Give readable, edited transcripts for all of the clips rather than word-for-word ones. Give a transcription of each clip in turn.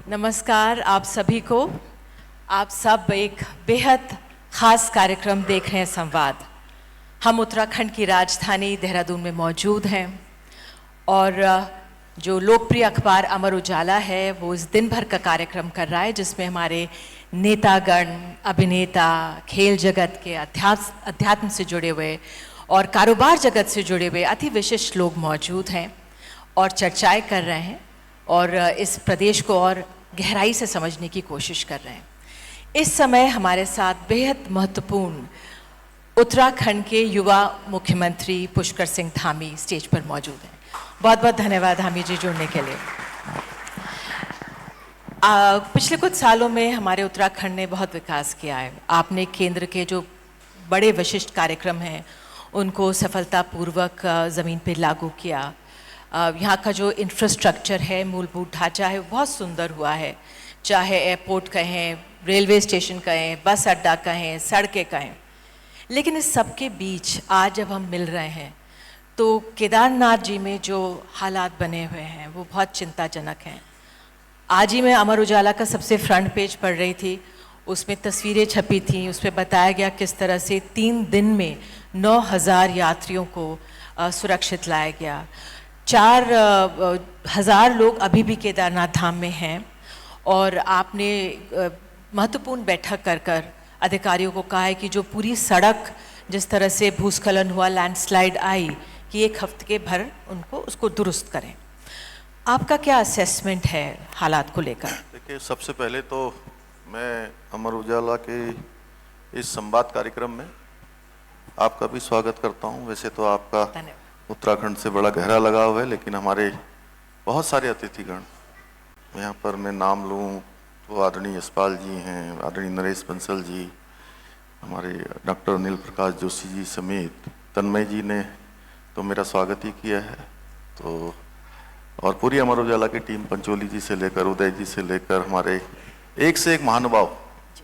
नमस्कार आप सभी को। आप सब एक बेहद ख़ास कार्यक्रम देख रहे हैं संवाद। हम उत्तराखंड की राजधानी देहरादून में मौजूद हैं और जो लोकप्रिय अखबार अमर उजाला है वो इस दिन भर का कार्यक्रम कर रहा है, जिसमें हमारे नेतागण, अभिनेता, खेल जगत के अध्यात्म से जुड़े हुए और कारोबार जगत से जुड़े हुए अति विशिष्ट लोग मौजूद हैं और चर्चाएं कर रहे हैं और इस प्रदेश को और गहराई से समझने की कोशिश कर रहे हैं। इस समय हमारे साथ बेहद महत्वपूर्ण उत्तराखंड के युवा मुख्यमंत्री पुष्कर सिंह धामी स्टेज पर मौजूद हैं। बहुत बहुत धन्यवाद धामी जी जुड़ने के लिए। पिछले कुछ सालों में हमारे उत्तराखंड ने बहुत विकास किया है। आपने केंद्र के जो बड़े विशिष्ट कार्यक्रम हैं उनको सफलतापूर्वक ज़मीन पर लागू किया। यहाँ का जो इंफ्रास्ट्रक्चर है, मूलभूत ढांचा है, वो बहुत सुंदर हुआ है। चाहे एयरपोर्ट कहें, रेलवे स्टेशन कहें, बस अड्डा कहें, सड़कें कहें। लेकिन इस सब के बीच आज जब हम मिल रहे हैं तो केदारनाथ जी में जो हालात बने हुए हैं वो बहुत चिंताजनक हैं। आज ही मैं अमर उजाला का सबसे फ्रंट पेज पढ़ रही थी, उसमें तस्वीरें छपी थीं, उसमें बताया गया किस तरह से 3 दिन में 9,000 यात्रियों को सुरक्षित लाया गया। 4,000 लोग अभी भी केदारनाथ धाम में हैं और आपने महत्वपूर्ण बैठक कर अधिकारियों को कहा है कि जो पूरी सड़क जिस तरह से भूस्खलन हुआ, लैंडस्लाइड आई, कि 1 हफ्ते के भर उसको दुरुस्त करें। आपका क्या असेसमेंट है हालात को लेकर? देखिए, सबसे पहले तो मैं अमर उजाला के इस संवाद कार्यक्रम में आपका भी स्वागत करता हूं। वैसे तो आपका उत्तराखंड से बड़ा गहरा लगाव है, लेकिन हमारे बहुत सारे अतिथिगण, यहाँ पर मैं नाम लूँ तो आदरणीय यशपाल जी हैं, आदरणीय नरेश बंसल जी, हमारे डॉक्टर अनिल प्रकाश जोशी जी समेत तन्मय जी ने तो मेरा स्वागत ही किया है। तो और पूरी अमर उजाला की टीम, पंचोली जी से लेकर उदय जी से लेकर हमारे एक से एक महानुभाव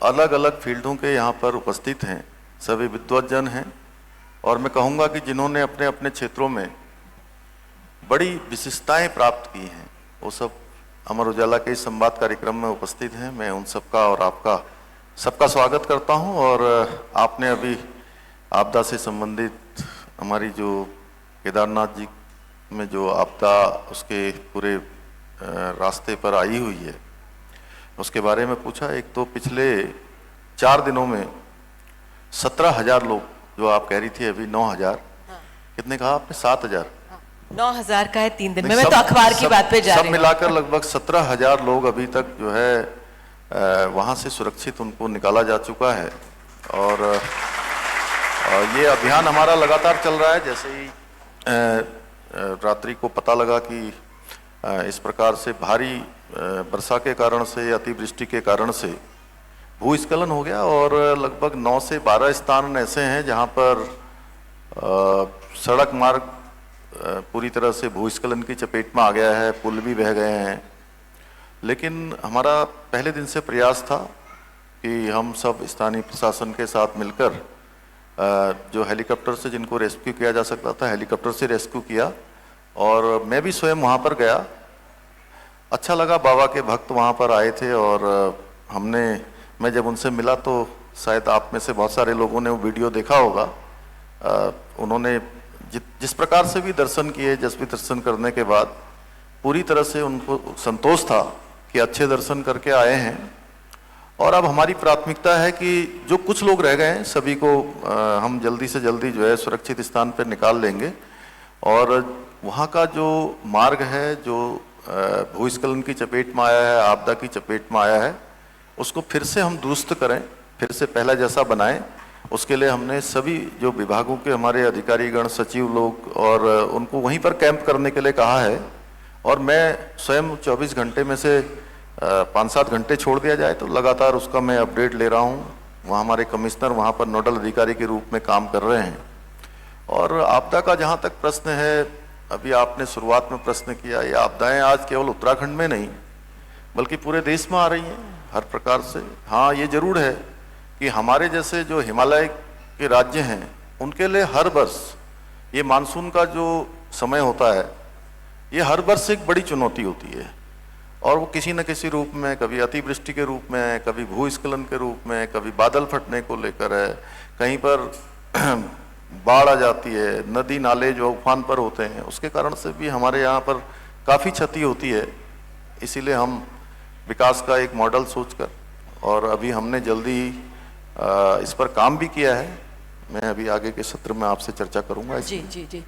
अलग अलग फील्डों के यहाँ पर उपस्थित हैं, सभी विद्वज्जन हैं। और मैं कहूँगा कि जिन्होंने अपने अपने क्षेत्रों में बड़ी विशिष्टताएं प्राप्त की हैं, वो सब अमर उजाला के इस संवाद कार्यक्रम में उपस्थित हैं। मैं उन सबका और आपका सबका स्वागत करता हूं। और आपने अभी आपदा से संबंधित हमारी जो केदारनाथ जी में जो आपदा उसके पूरे रास्ते पर आई हुई है उसके बारे में पूछा। एक तो पिछले 4 दिनों में 17,000 लोग, जो आप कह रही थी अभी 9,000, कितने कहा आपने? 7,000? 9,000 का है 3 दिन में। मैं तो अखबार की बात पे जा रही हूँ। सब मिलाकर लगभग 17,000 लोग अभी तक जो है वहाँ से सुरक्षित उनको निकाला जा चुका है। और ये अभियान हमारा लगातार चल रहा है। जैसे ही रात्रि को पता लगा कि इस प्रकार से भारी वर्षा के कारण से, अतिवृष्टि के कारण से भूस्खलन हो गया और लगभग 9 से 12 स्थान ऐसे हैं जहाँ पर सड़क मार्ग पूरी तरह से भूस्खलन की चपेट में आ गया है, पुल भी बह गए हैं। लेकिन हमारा पहले दिन से प्रयास था कि हम सब स्थानीय प्रशासन के साथ मिलकर जो हेलीकॉप्टर से जिनको रेस्क्यू किया जा सकता था, हेलीकॉप्टर से रेस्क्यू किया। और मैं भी स्वयं वहाँ पर गया। अच्छा लगा, बाबा के भक्त वहाँ पर आए थे और मैं जब उनसे मिला तो शायद आप में से बहुत सारे लोगों ने वो वीडियो देखा होगा। उन्होंने जिस प्रकार से भी दर्शन किए, जसवी दर्शन करने के बाद पूरी तरह से उनको संतोष था कि अच्छे दर्शन करके आए हैं। और अब हमारी प्राथमिकता है कि जो कुछ लोग रह गए हैं सभी को हम जल्दी से जल्दी जो है सुरक्षित स्थान पर निकाल लेंगे। और वहाँ का जो मार्ग है, जो भूस्खलन की चपेट में आया है, आपदा की चपेट में आया है, उसको फिर से हम दुरुस्त करें, फिर से पहला जैसा बनाएं। उसके लिए हमने सभी जो विभागों के हमारे अधिकारीगण, सचिव लोग, और उनको वहीं पर कैंप करने के लिए कहा है। और मैं स्वयं 24 घंटे में से 5-7 घंटे छोड़ दिया जाए तो लगातार उसका मैं अपडेट ले रहा हूँ। वहाँ हमारे कमिश्नर वहाँ पर नोडल अधिकारी के रूप में काम कर रहे हैं। और आपदा का जहाँ तक प्रश्न है, अभी आपने शुरुआत में प्रश्न किया, ये आपदाएँ आज केवल उत्तराखंड में नहीं बल्कि पूरे देश में आ रही हैं हर प्रकार से। हाँ, ये जरूर है कि हमारे जैसे जो हिमालय के राज्य हैं उनके लिए हर वर्ष ये मानसून का जो समय होता है, ये हर वर्ष एक बड़ी चुनौती होती है। और वो किसी न किसी रूप में, कभी अतिवृष्टि के रूप में, कभी भूस्खलन के रूप में, कभी बादल फटने को लेकर है, कहीं पर बाढ़ आ जाती है, नदी नाले जो उफान पर होते हैं उसके कारण से भी हमारे यहाँ पर काफ़ी क्षति होती है। इसीलिए हम विकास का एक मॉडल सोचकर, और अभी हमने जल्दी ही इस पर काम भी किया है। मैं अभी आगे के सत्र में आपसे चर्चा करूंगा जी जी जी।